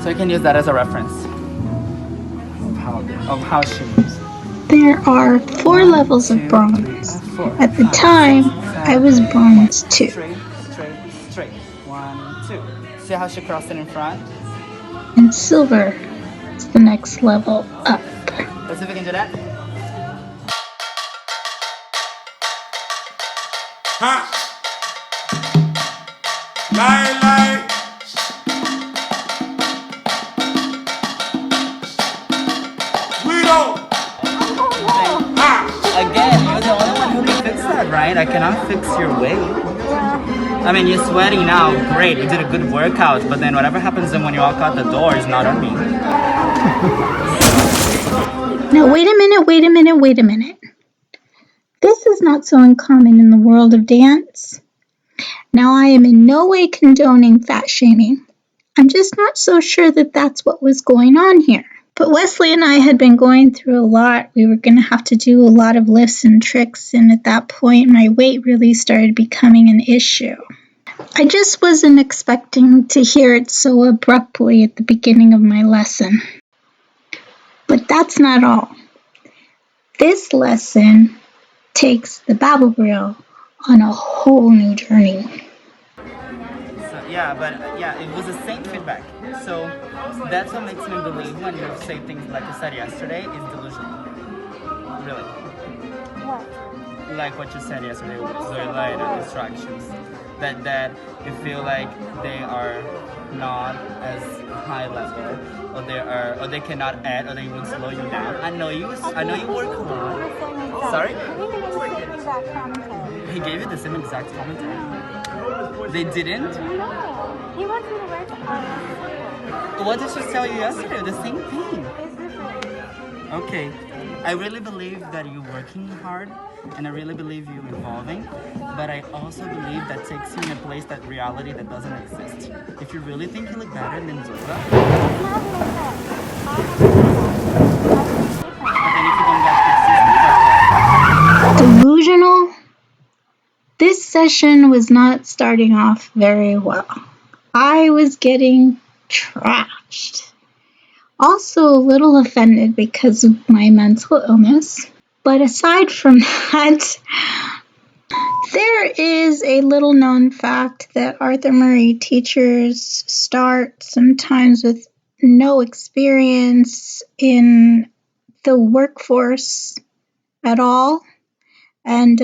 So you can use that as a reference of how she moves. There are 4 levels of bronze. At the time, I was bronze 2. Straight, straight, straight. 1, 2. See how she crossed it in front? And silver is the next level up. Let's see if we can do that. Ha! Lie, lie. We don't. Again, you're the only one who can fix that, right? I cannot fix your weight. I mean, you're sweating now, great, you did a good workout, but then whatever happens then when you walk out the door is not on me. Now, wait a minute. This is not so uncommon in the world of dance. Now, I am in no way condoning fat shaming. I'm just not so sure that that's what was going on here. But Wesley and I had been going through a lot. We were going to have to do a lot of lifts and tricks, and at that point, my weight really started becoming an issue. I just wasn't expecting to hear it so abruptly at the beginning of my lesson. But that's not all. This lesson takes the Babel Reel on a whole new journey. So, it was the same feedback. So that's what makes me believe when you say things like you said yesterday is delusional. Really. What? Like what you said yesterday with the light and distractions. That you feel like they are not as high level, or they cannot add, or they would slow you down. I know you work a lot. Sorry? He gave you the same exact commentary. They didn't? No. He wants me to work on What did she tell you yesterday? The same thing. It's different. Okay. I really believe that you're working hard, and I really believe you're evolving, but I also believe that takes you in a place that reality that doesn't exist. If you really think you look better than Zola, but then if you don't get consistent, Delusional? This session was not starting off very well. I was getting trashed. Also a little offended because of my mental illness. But aside from that, there is a little known fact that Arthur Murray teachers start sometimes with no experience in the workforce at all, and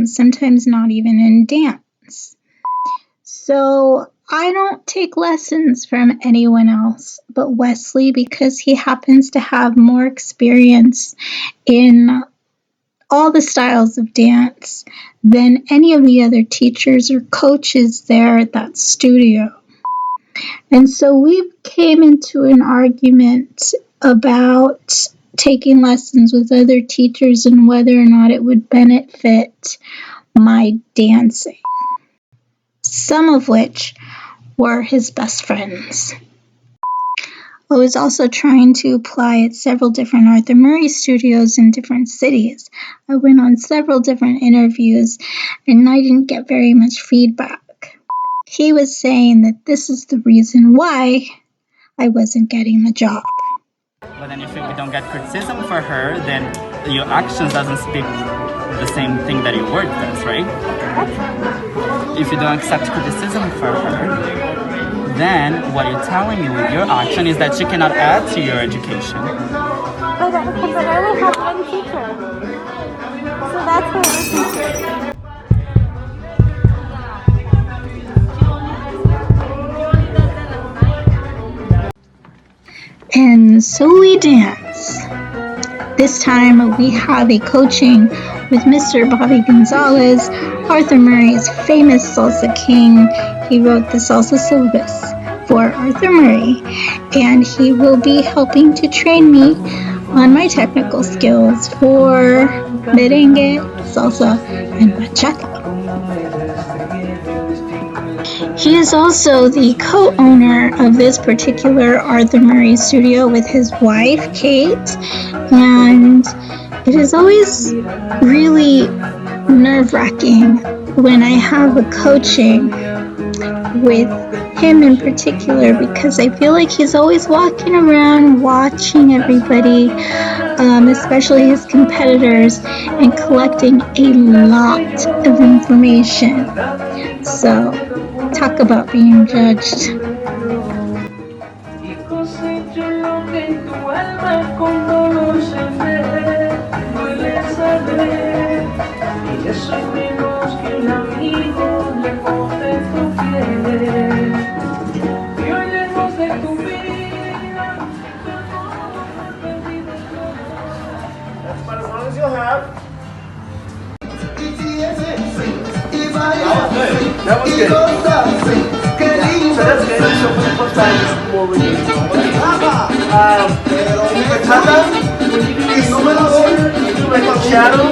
sometimes not even in dance. So I don't take lessons from anyone else but Wesley because he happens to have more experience in all the styles of dance than any of the other teachers or coaches there at that studio. And so we came into an argument about taking lessons with other teachers and whether or not it would benefit my dancing, some of which were his best friends. I was also trying to apply at several different Arthur Murray studios in different cities. I went on several different interviews and I didn't get very much feedback. He was saying that this is the reason why I wasn't getting the job. but then if you don't get criticism for her, then your actions doesn't speak the same thing that your word does, right? If you don't accept criticism for her, then what you're telling me with your action is that she cannot add to your education. But I only have one teacher. So that's what we're teaching. And so we dance. This time we have a coaching with Mr. Bobby Gonzalez, Arthur Murray's famous salsa king. He wrote the salsa syllabus for Arthur Murray, and he will be helping to train me on my technical skills for merengue, salsa, and bachata. He is also the co-owner of this particular Arthur Murray studio with his wife, Kate, and it is always really nerve-wracking when I have a coaching with him in particular because I feel like he's always walking around watching everybody, especially his competitors, and collecting a lot of information. So, talk about being judged. That was good. So that's good. So for the flip side, it's more relief. Katana, when you do these números, you do like a shadow.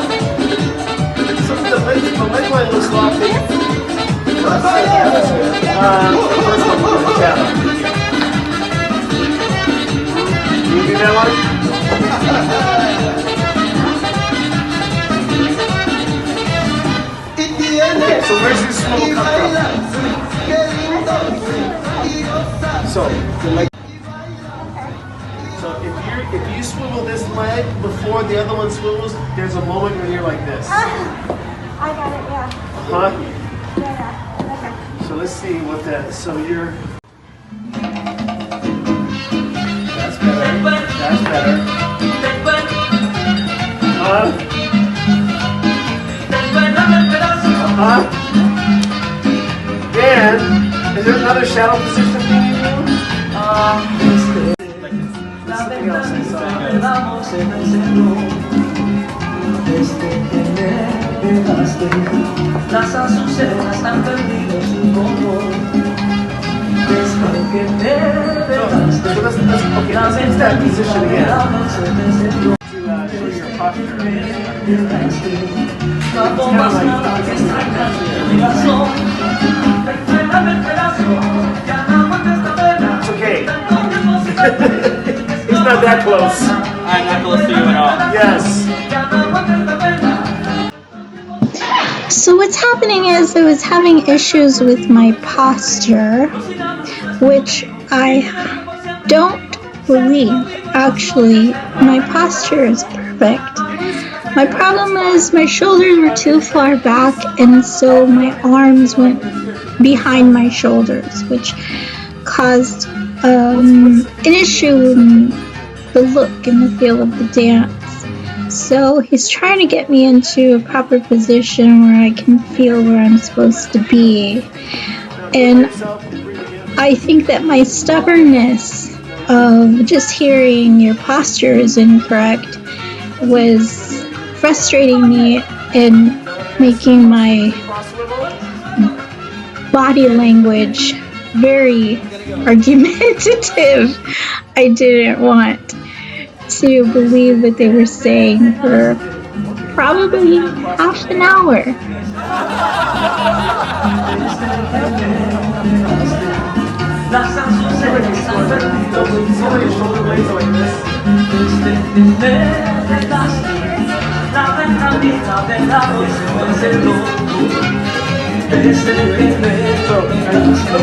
So the midpoint looks lofty. That's good. The first one was a shadow. You do that one? Okay, so where's your swivel come from? So if you swivel this leg before the other one swivels, there's a moment when you're like this. I got it, yeah. Huh? Yeah, okay. So let's see what that. So you're. That's better. That's better. Dan, is there another shadow position thing you do? Something else I saw. Las azucenas han perdido su color. Desde que te dejaste, Okay, let's get that position again. To show your posture. no más nada que extrañar tu corazón. Recuérdame el pedazo, ya no aguanto esta pena. It's okay. It's not that close. I'm not close to you at all. Yes. Ya no aguanto esta pena. So what's happening is I was having issues with my posture, which I don't believe. Actually, my posture is perfect. My problem is my shoulders were too far back, and so my arms went behind my shoulders, which caused an issue in the look and the feel of the dance. So he's trying to get me into a proper position where I can feel where I'm supposed to be. And I think that my stubbornness of just hearing your posture is incorrect was frustrating me and making my body language very argumentative. I didn't want to believe what they were saying for probably half an hour. Las azucenas han perdido su color. Desde que me dejaste, la ventanita del lado se me cerró. Desde que me dejaste,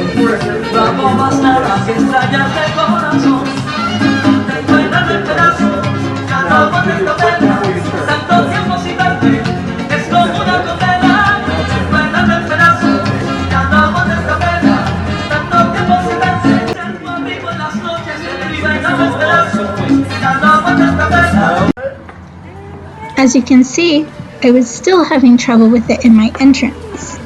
no hago más nada que extrañarte el corazón. Recuérdame el pedazo, ya no aguanto esta pena. Tanto tiempo sin verte, es como una condena. Recuérdame el pedazo, ya no aguanto esta pena. Tanto tiempo sin verte, ser tu amigo en las noches. Recuérdame el pedazo, ya no aguanto esta pena. As you can see, I was still having trouble with it in my entrance.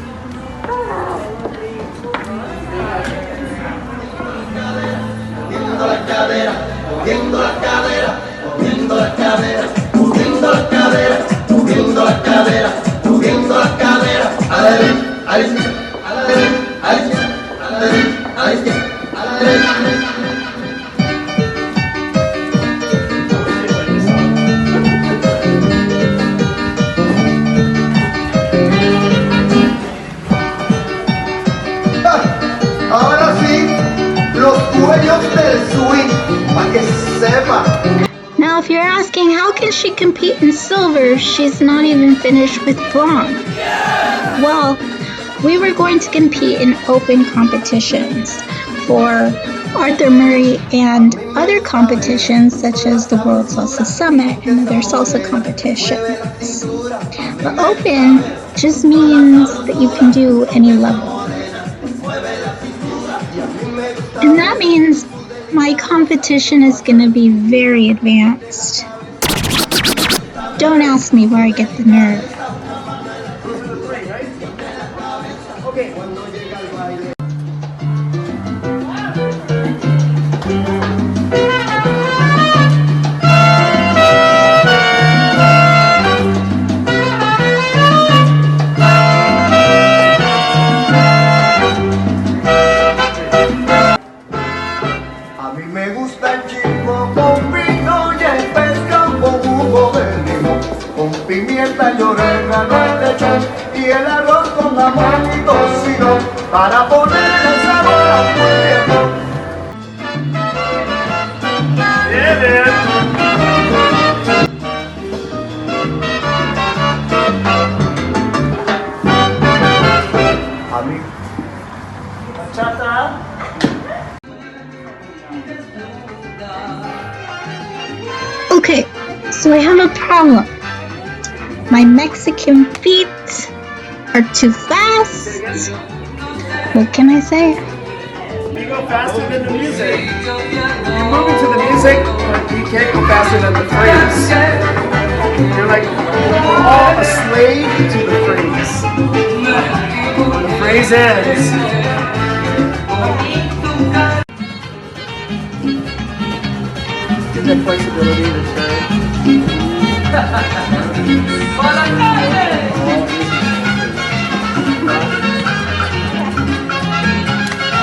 Ahora sí, los dueños del swing, para que sepa. Now, if you're asking how can she compete in silver, she's not even finished with bronze. Well, we were going to compete in open competitions for Arthur Murray and other competitions such as the World Salsa Summit and other salsa competitions. But open just means that you can do any level. And that means my competition is going to be very advanced. Don't ask me where I get the nerve. A mí me gusta el chico con vino y el pescado con jugo de limón, con pimienta y orégano y lechón, y el arroz con jamón y tocino, para poner el sabor a un viejo. A mí. Bachata. Okay, so I have a problem. My Mexican feet are too fast. What can I say? You go faster than the music. You move into the music, but you can't go faster than the phrase. You're like all a slave to the phrase. When the phrase ends. Get that flexibility to turn.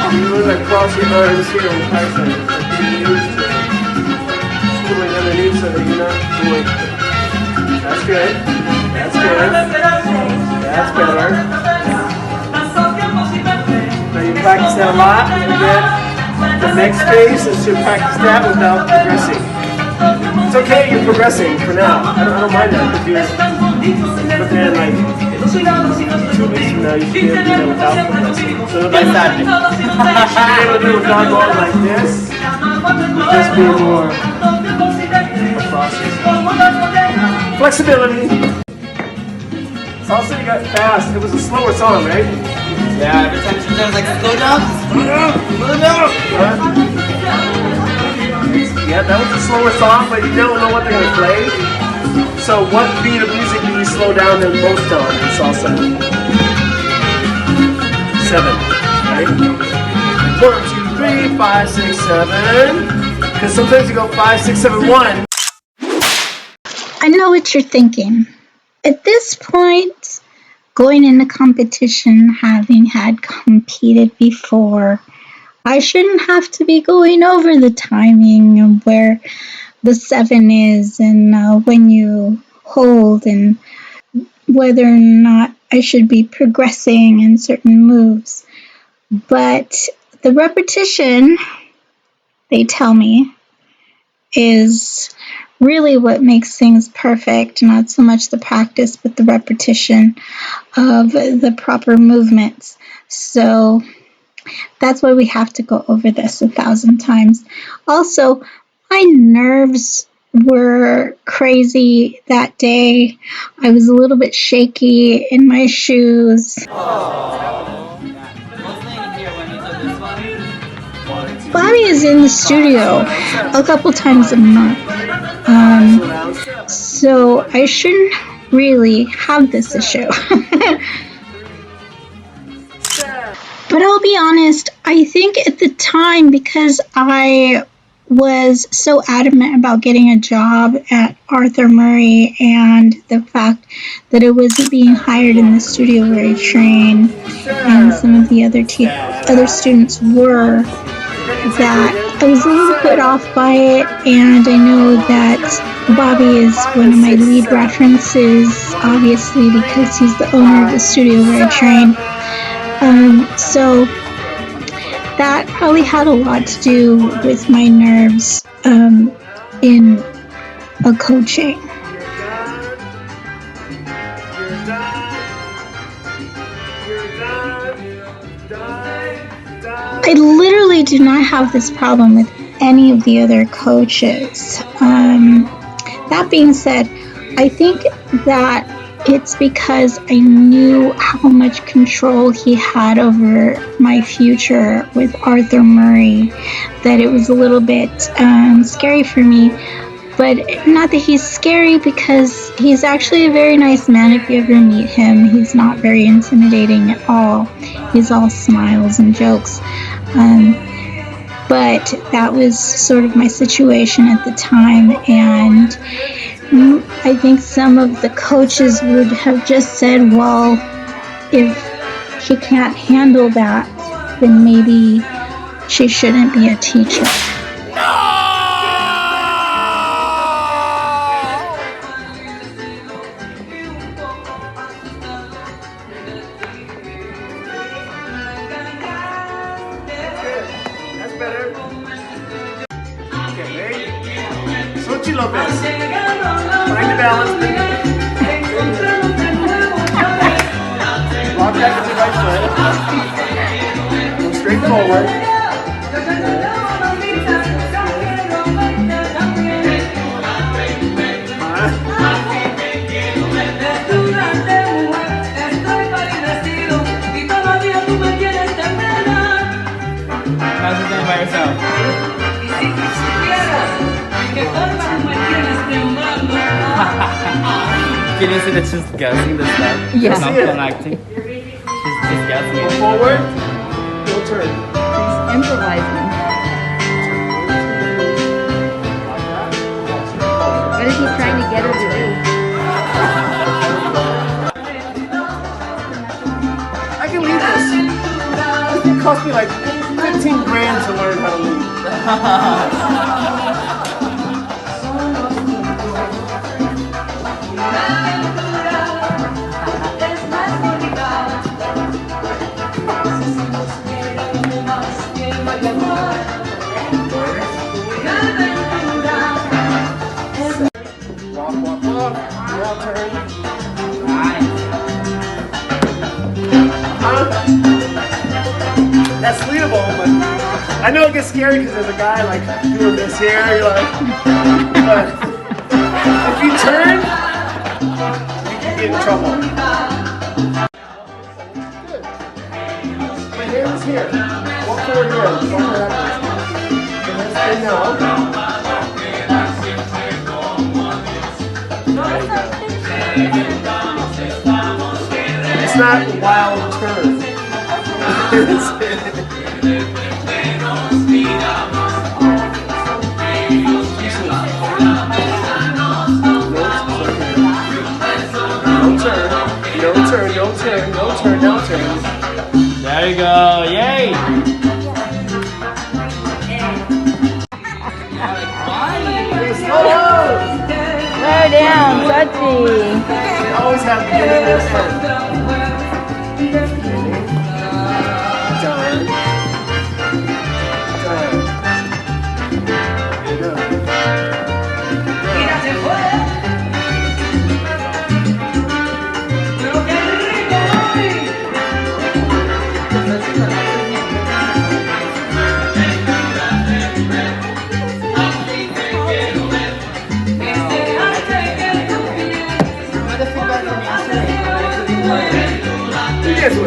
You look like cross your arms here in Tyson. Like you're used to schooling underneath so that you're not doing. That's good. That's good. That's better. Now you practice that a lot, and then the next phase is to practice that without progressing. It's okay, you're progressing for now. I don't mind that, but then like 2 weeks from now you should be able to do that without progressing. So nobody's Exactly. you should be able to do it without going like this. Just be more a process. Flexibility. Salsa, you got fast. It was a slower song, right? Yeah, every time she turns like, slow down. Yeah, that was a slower song, but you don't know what they're gonna play. So what beat of music do you slow down the most on in salsa? 7, right? 1, 2, 3, 5, 6, 7. Because sometimes you go 5, 6, 7, 1. I know what you're thinking. At this point, going into competition, having had competed before, I shouldn't have to be going over the timing of where the 7 is and when you hold and whether or not I should be progressing in certain moves. But the repetition, they tell me, is really what makes things perfect, not so much the practice, but the repetition of the proper movements. So that's why we have to go over this 1,000 times. Also, my nerves were crazy that day. I was a little bit shaky in my shoes. Bobby is in the studio a couple times a month. So I shouldn't really have this issue. But I'll be honest, I think at the time, because I was so adamant about getting a job at Arthur Murray and the fact that I wasn't being hired in the studio where I train and some of the other students were, that I was a little put off by it, and I know that Bobby is one of my lead references, obviously, because he's the owner of the studio where I train. So that probably had a lot to do with my nerves in a coaching. You're done. I literally do not have this problem with any of the other coaches. That being said, I think that it's because I knew how much control he had over my future with Arthur Murray that it was a little bit scary for me. But not that he's scary, because he's actually a very nice man if you ever meet him. He's not very intimidating at all. He's all smiles and jokes. But that was sort of my situation at the time, and I think some of the coaches would have just said, well, if she can't handle that, then maybe she shouldn't be a teacher. That's better. Okay, ready? Xochitl Lopez. Find the balance. Walk back with your right foot. Go straight forward. How's it done by yourself? Can you see that she's guessing the stuff? Yeah. She's not See it. connecting. She's guessing Go it. forward. Go turn. Improvising. What is he trying to get her to do? I can lead this. It cost me like 15 grand to learn how to lead. Walk, walk, walk. Walk, turn. That's leadable, but I know it gets scary because there's a guy like doing this here. You're like, but if you turn, you can get in trouble. Good. My hand's here. Walk forward here. Walk forward backwards. And let's spin now. It's not a wild turn. No turn. There you go. Yay! Slow down, Sochi. You always have to get in this turn. Turn. Turn. Good. Yes, we.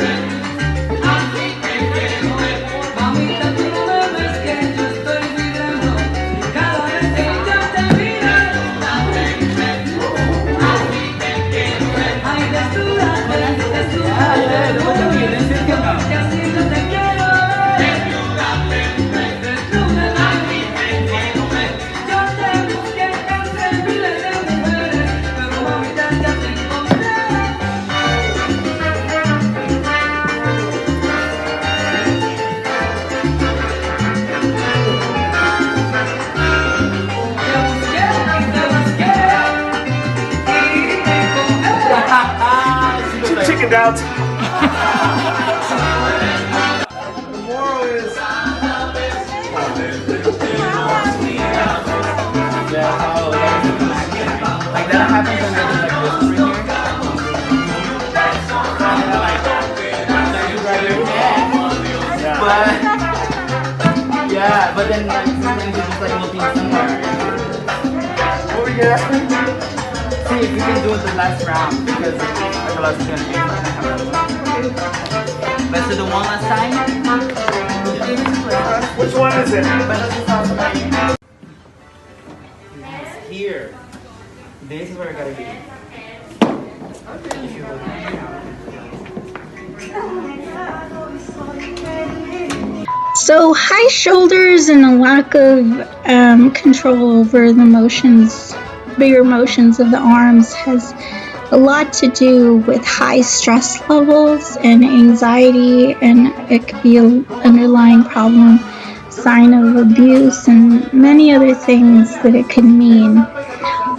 Chickened out. The moral is Like that happens when I do like this over here. And then, like, you grab your But then like, sometimes you're just like looking somewhere. What were you gonna ask me? See if you can do the last round because like the last is gonna be let's do the one last time. Which one is it? But let's just talk about it. Here. This is where I gotta be. If you look So high shoulders and a lack of control over the motions, bigger motions of the arms has a lot to do with high stress levels and anxiety, and it could be an underlying problem, sign of abuse, and many other things that it could mean.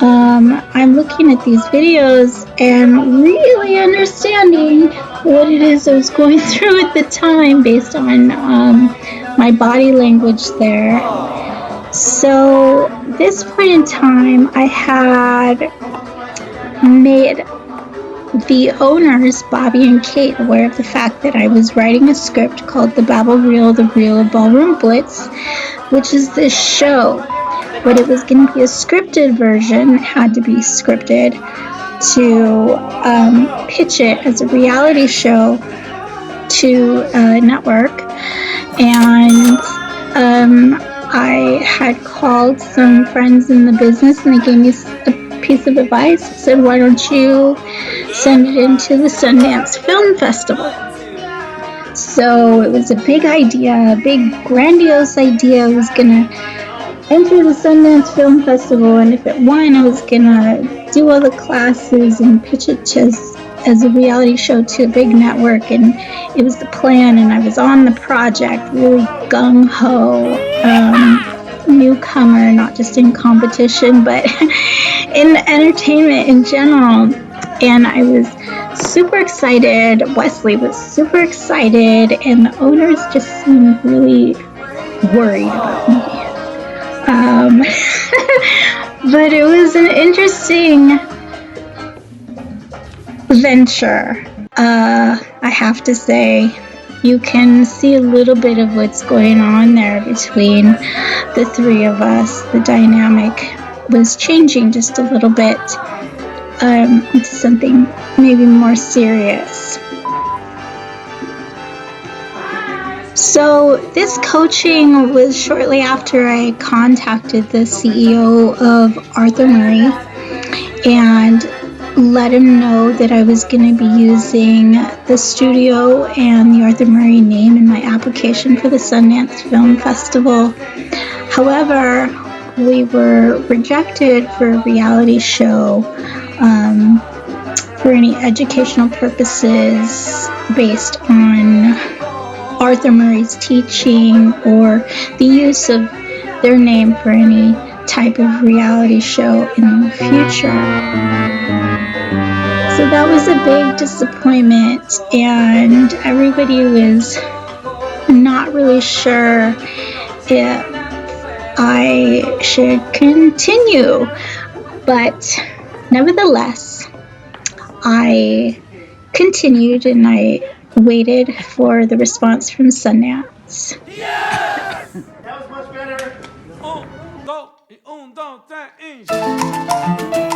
I'm looking at these videos and really understanding what it is I was going through at the time based on my body language there. So this point in time, I had made the owners, Bobby and Kate, aware of the fact that I was writing a script called The Babble Reel, The Reel of Ballroom Blitz, which is this show. But it was going to be a scripted version, it had to be scripted, to pitch it as a reality show to a network. And I had called some friends in the business and they gave me a piece of advice. I said, why don't you send it into the Sundance Film Festival? So it was a big idea, a big grandiose idea. I was going to enter the Sundance Film Festival, and if it won, I was gonna do all the classes and pitch it as a reality show to a big network, and it was the plan, and I was on the project, really gung-ho, newcomer, not just in competition, but in entertainment in general, and I was super excited. Wesley was super excited, and the owners just seemed really worried about me. But it was an interesting venture. I have to say, you can see a little bit of what's going on there between the three of us. The dynamic was changing just a little bit into something maybe more serious. So this coaching was shortly after I contacted the CEO of Arthur Murray and let him know that I was going to be using the studio and the Arthur Murray name in my application for the Sundance Film Festival. However, we were rejected for a reality show for any educational purposes based on Arthur Murray's teaching or the use of their name for any type of reality show in the future. So that was a big disappointment, and everybody was not really sure if I should continue. But nevertheless, I continued and I waited for the response from Sundance. That was much better. 1, 2, 1, 2, 3,